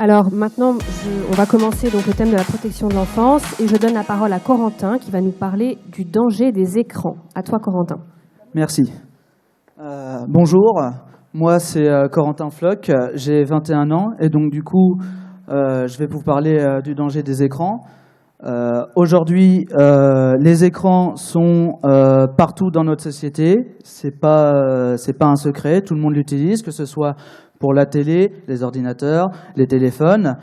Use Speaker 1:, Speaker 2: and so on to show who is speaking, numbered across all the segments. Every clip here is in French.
Speaker 1: Alors maintenant, on va commencer donc le thème de la protection de l'enfance et je donne la parole à Corentin qui va nous parler du danger des écrans. À toi, Corentin.
Speaker 2: Merci. Bonjour, moi c'est Corentin Floch, j'ai 21 ans et donc du coup je vais vous parler du danger des écrans. Aujourd'hui, les écrans sont partout dans notre société, c'est pas un secret, tout le monde l'utilise, que ce soit pour la télé, les ordinateurs, les téléphones.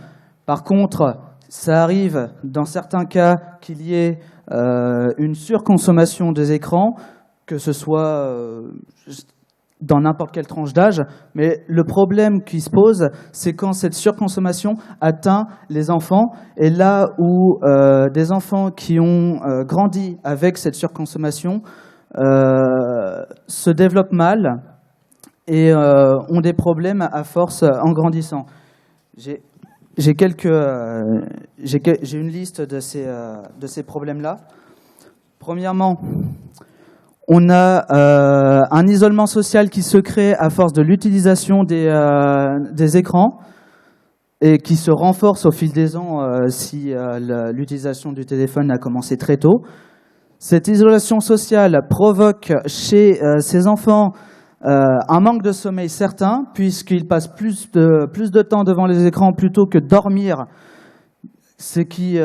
Speaker 2: Par contre, ça arrive dans certains cas qu'il y ait une surconsommation des écrans, que ce soit dans n'importe quelle tranche d'âge. Mais le problème qui se pose, c'est quand cette surconsommation atteint les enfants. Et là où des enfants qui ont grandi avec cette surconsommation se développent mal et ont des problèmes à force en grandissant. J'ai une liste de ces problèmes-là. Premièrement, on a un isolement social qui se crée à force de l'utilisation des écrans et qui se renforce au fil des ans si l'utilisation du téléphone a commencé très tôt. Cette isolation sociale provoque chez ces enfants un manque de sommeil certain, puisqu'ils passent plus de temps devant les écrans plutôt que dormir, ce qui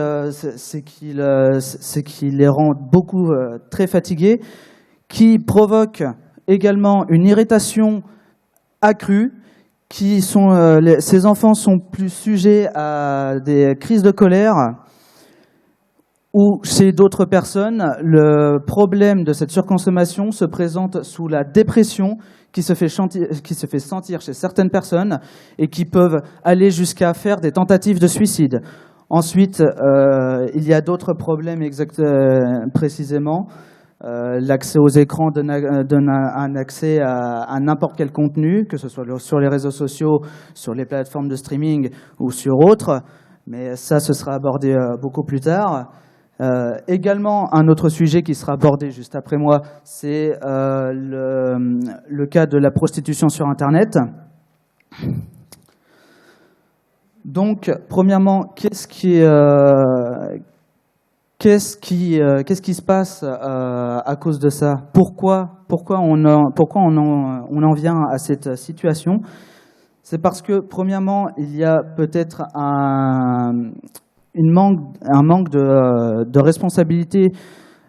Speaker 2: les rend beaucoup très fatigués, qui provoque également une irritation accrue, ces enfants sont plus sujets à des crises de colère, ou chez d'autres personnes, le problème de cette surconsommation se présente sous la dépression qui se fait sentir chez certaines personnes et qui peuvent aller jusqu'à faire des tentatives de suicide. Ensuite, il y a d'autres problèmes précisément. L'accès aux écrans donne un accès à n'importe quel contenu, que ce soit sur les réseaux sociaux, sur les plateformes de streaming ou sur autres. Mais ça, ce sera abordé beaucoup plus tard. Également, un autre sujet qui sera abordé juste après moi, c'est le cas de la prostitution sur Internet. Donc, premièrement, qu'est-ce qui se passe à cause de ça? Pourquoi on en vient à cette situation? C'est parce que, premièrement, il y a peut-être un manque de responsabilité,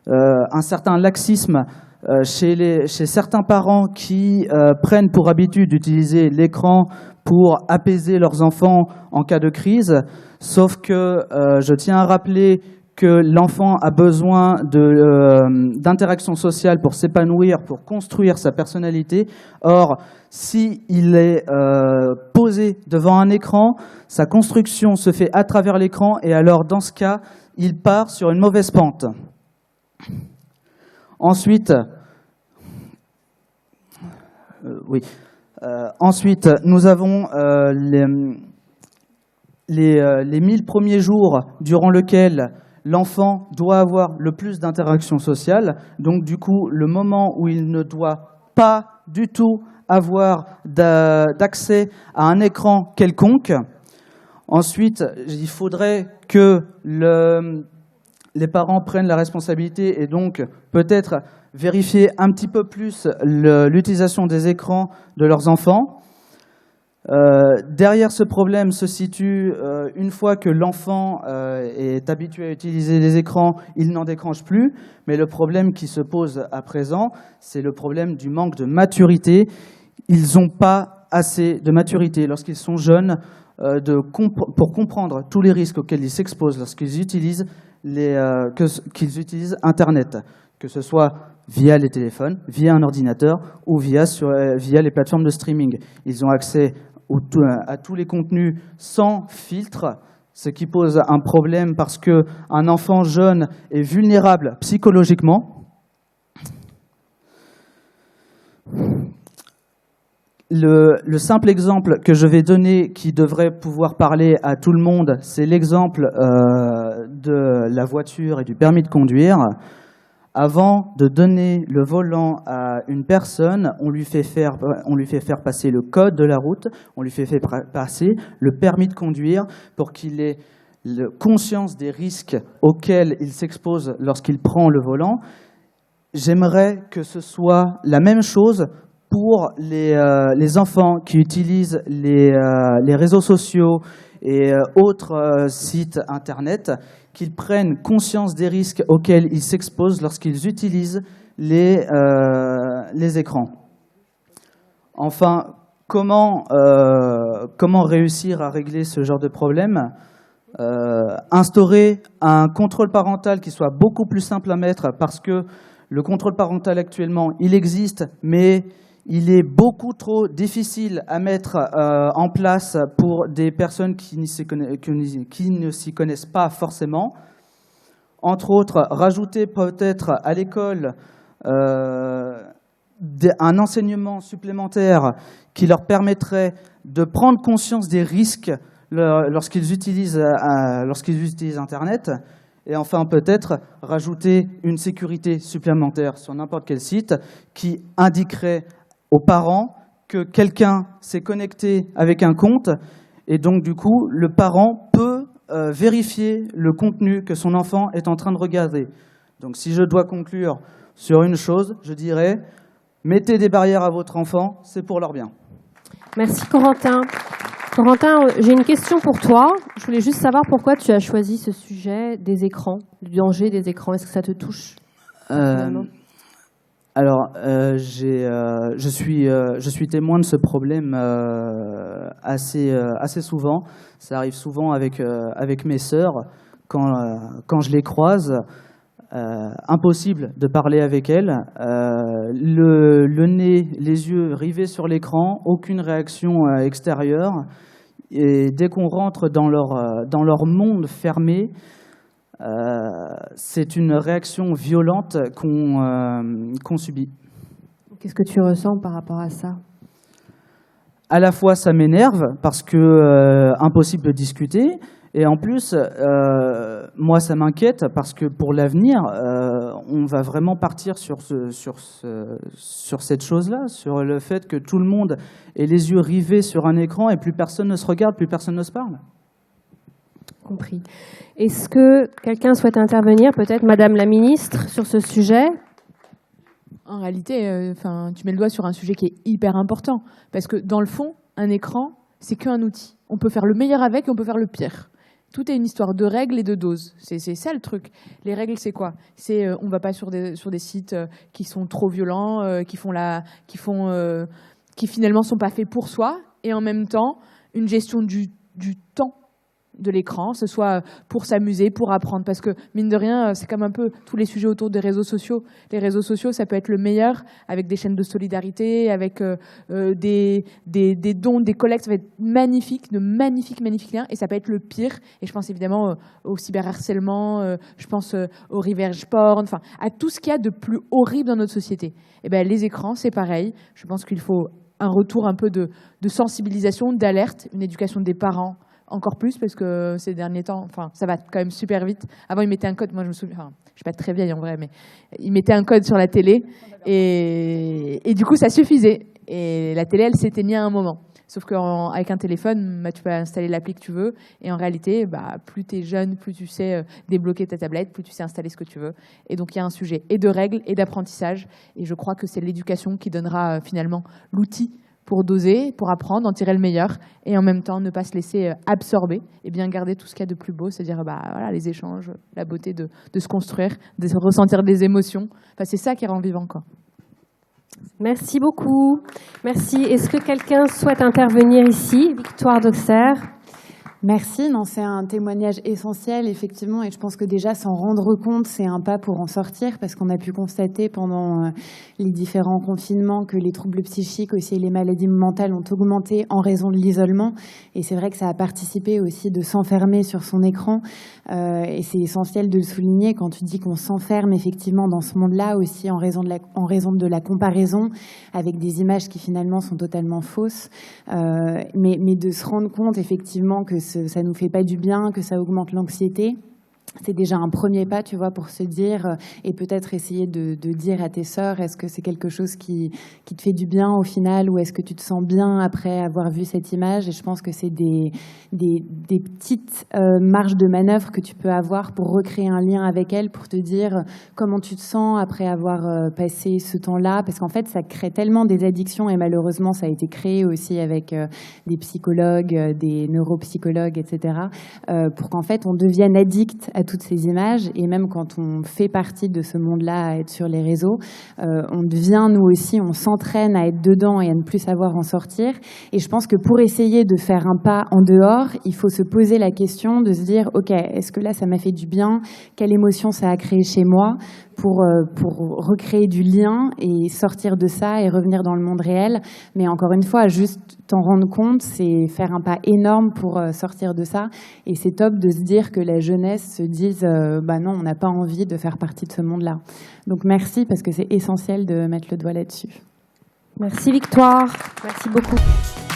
Speaker 2: un certain laxisme chez certains parents qui prennent pour habitude d'utiliser l'écran pour apaiser leurs enfants en cas de crise. Sauf que je tiens à rappeler que l'enfant a besoin d'interaction sociale pour s'épanouir, pour construire sa personnalité. Or, s'il est posé devant un écran, sa construction se fait à travers l'écran et alors, dans ce cas, il part sur une mauvaise pente. Ensuite, nous avons les 1000 premiers jours durant lesquels l'enfant doit avoir le plus d'interaction sociale. Donc, du coup, le moment où il ne doit pas du tout avoir d'accès à un écran quelconque. Ensuite, il faudrait que les parents prennent la responsabilité et donc peut-être vérifier un petit peu plus l'utilisation des écrans de leurs enfants. Derrière ce problème se situe, une fois que l'enfant est habitué à utiliser les écrans, il n'en décroche plus. Mais le problème qui se pose à présent, c'est le problème du manque de maturité. Ils n'ont pas assez de maturité lorsqu'ils sont jeunes pour comprendre tous les risques auxquels ils s'exposent lorsqu'ils utilisent Internet, que ce soit via les téléphones, via un ordinateur ou via les plateformes de streaming. Ils ont accès à tous les contenus sans filtre, ce qui pose un problème parce qu'un enfant jeune est vulnérable psychologiquement. Le simple exemple que je vais donner qui devrait pouvoir parler à tout le monde, c'est l'exemple de la voiture et du permis de conduire. Avant de donner le volant à une personne, on lui fait faire passer le code de la route, on lui fait passer le permis de conduire pour qu'il ait conscience des risques auxquels il s'expose lorsqu'il prend le volant. J'aimerais que ce soit la même chose pour les enfants qui utilisent les réseaux sociaux et autres sites Internet, qu'ils prennent conscience des risques auxquels ils s'exposent lorsqu'ils utilisent les écrans. Enfin, comment réussir à régler ce genre de problème ? Instaurer un contrôle parental qui soit beaucoup plus simple à mettre, parce que le contrôle parental actuellement, il existe, mais il est beaucoup trop difficile à mettre en place pour des personnes qui ne s'y connaissent pas forcément. Entre autres, rajouter peut-être à l'école un enseignement supplémentaire qui leur permettrait de prendre conscience des risques lorsqu'ils utilisent Internet. Et enfin, peut-être rajouter une sécurité supplémentaire sur n'importe quel site qui indiquerait aux parents que quelqu'un s'est connecté avec un compte, et donc du coup, le parent peut vérifier le contenu que son enfant est en train de regarder. Donc si je dois conclure sur une chose, je dirais, mettez des barrières à votre enfant, c'est pour leur bien.
Speaker 1: Merci Corentin. Corentin, j'ai une question pour toi. Je voulais juste savoir pourquoi tu as choisi ce sujet des écrans, du danger des écrans. Est-ce que ça te touche
Speaker 2: Alors, je suis témoin de ce problème assez souvent. Ça arrive souvent avec mes sœurs. Quand je les croise, impossible de parler avec elles. Le nez, les yeux rivés sur l'écran, aucune réaction extérieure. Et dès qu'on rentre dans leur monde fermé, c'est une réaction violente qu'on subit.
Speaker 1: Qu'est-ce que tu ressens par rapport à ça ?
Speaker 2: À la fois, ça m'énerve parce que impossible de discuter. Et en plus, moi, ça m'inquiète parce que pour l'avenir, on va vraiment partir sur cette chose-là, sur le fait que tout le monde ait les yeux rivés sur un écran et plus personne ne se regarde, plus personne ne se parle.
Speaker 1: Compris. Est-ce que quelqu'un souhaite intervenir, peut-être Madame la Ministre, sur ce sujet ?
Speaker 3: En réalité, tu mets le doigt sur un sujet qui est hyper important. Parce que dans le fond, un écran, c'est qu'un outil. On peut faire le meilleur avec et on peut faire le pire. Tout est une histoire de règles et de doses. C'est ça le truc. Les règles, c'est quoi ? C'est on ne va pas sur des sites qui sont trop violents, qui finalement sont pas faits pour soi, et en même temps une gestion du temps de l'écran, ce soit pour s'amuser, pour apprendre. Parce que, mine de rien, c'est comme un peu tous les sujets autour des réseaux sociaux. Les réseaux sociaux, ça peut être le meilleur, avec des chaînes de solidarité, avec des dons, des collectes. Ça va être magnifique, de magnifiques liens. Et ça peut être le pire. Et je pense évidemment au cyberharcèlement, je pense au revenge porn, enfin, à tout ce qu'il y a de plus horrible dans notre société. Et ben, les écrans, c'est pareil. Je pense qu'il faut un retour un peu de sensibilisation, d'alerte, une éducation des parents, encore plus, parce que ces derniers temps, ça va quand même super vite. Avant, ils mettaient un code, moi je me souviens, je suis pas très vieille en vrai, mais ils mettaient un code sur la télé, et du coup ça suffisait. Et la télé, elle s'éteignait à un moment. Sauf qu'avec un téléphone, tu peux installer l'appli que tu veux, et en réalité, plus tu es jeune, plus tu sais débloquer ta tablette, plus tu sais installer ce que tu veux. Et donc il y a un sujet et de règles et d'apprentissage, et je crois que c'est l'éducation qui donnera finalement l'outil pour doser, pour apprendre, en tirer le meilleur, et en même temps ne pas se laisser absorber, et bien garder tout ce qu'il y a de plus beau, c'est-à-dire voilà, les échanges, la beauté de se construire, de ressentir des émotions. C'est ça qui rend vivant, quoi.
Speaker 1: Merci beaucoup. Merci. Est-ce que quelqu'un souhaite intervenir ici ? Victoire d'Auxerre.
Speaker 4: Merci, non, c'est un témoignage essentiel, effectivement, et je pense que déjà s'en rendre compte, c'est un pas pour en sortir, parce qu'on a pu constater pendant les différents confinements que les troubles psychiques aussi et les maladies mentales ont augmenté en raison de l'isolement, et c'est vrai que ça a participé aussi de s'enfermer sur son écran, et c'est essentiel de le souligner quand tu dis qu'on s'enferme effectivement dans ce monde-là aussi en raison de la comparaison avec des images qui finalement sont totalement fausses, mais de se rendre compte effectivement que ça nous fait pas du bien, que ça augmente l'anxiété. c'est déjà un premier pas, tu vois, pour se dire, et peut-être essayer de dire à tes sœurs, est-ce que c'est quelque chose qui te fait du bien au final, ou est-ce que tu te sens bien après avoir vu cette image? Et je pense que c'est des petites marges de manœuvre que tu peux avoir pour recréer un lien avec elles, pour te dire comment tu te sens après avoir passé ce temps-là, parce qu'en fait, ça crée tellement des addictions, et malheureusement, ça a été créé aussi avec des psychologues, des neuropsychologues, etc., pour qu'en fait, on devienne addict à toutes ces images, et même quand on fait partie de ce monde-là, à être sur les réseaux, on devient, nous aussi, on s'entraîne à être dedans et à ne plus savoir en sortir. Et je pense que pour essayer de faire un pas en dehors, il faut se poser la question de se dire, ok, est-ce que là, ça m'a fait du bien? Quelle émotion ça a créé chez moi? Pour recréer du lien et sortir de ça et revenir dans le monde réel. Mais encore une fois, juste t'en rendre compte, c'est faire un pas énorme pour sortir de ça. Et c'est top de se dire que la jeunesse se dise bah non, on n'a pas envie de faire partie de ce monde-là. Donc merci, parce que c'est essentiel de mettre le doigt là-dessus.
Speaker 1: Merci Victoire, merci beaucoup.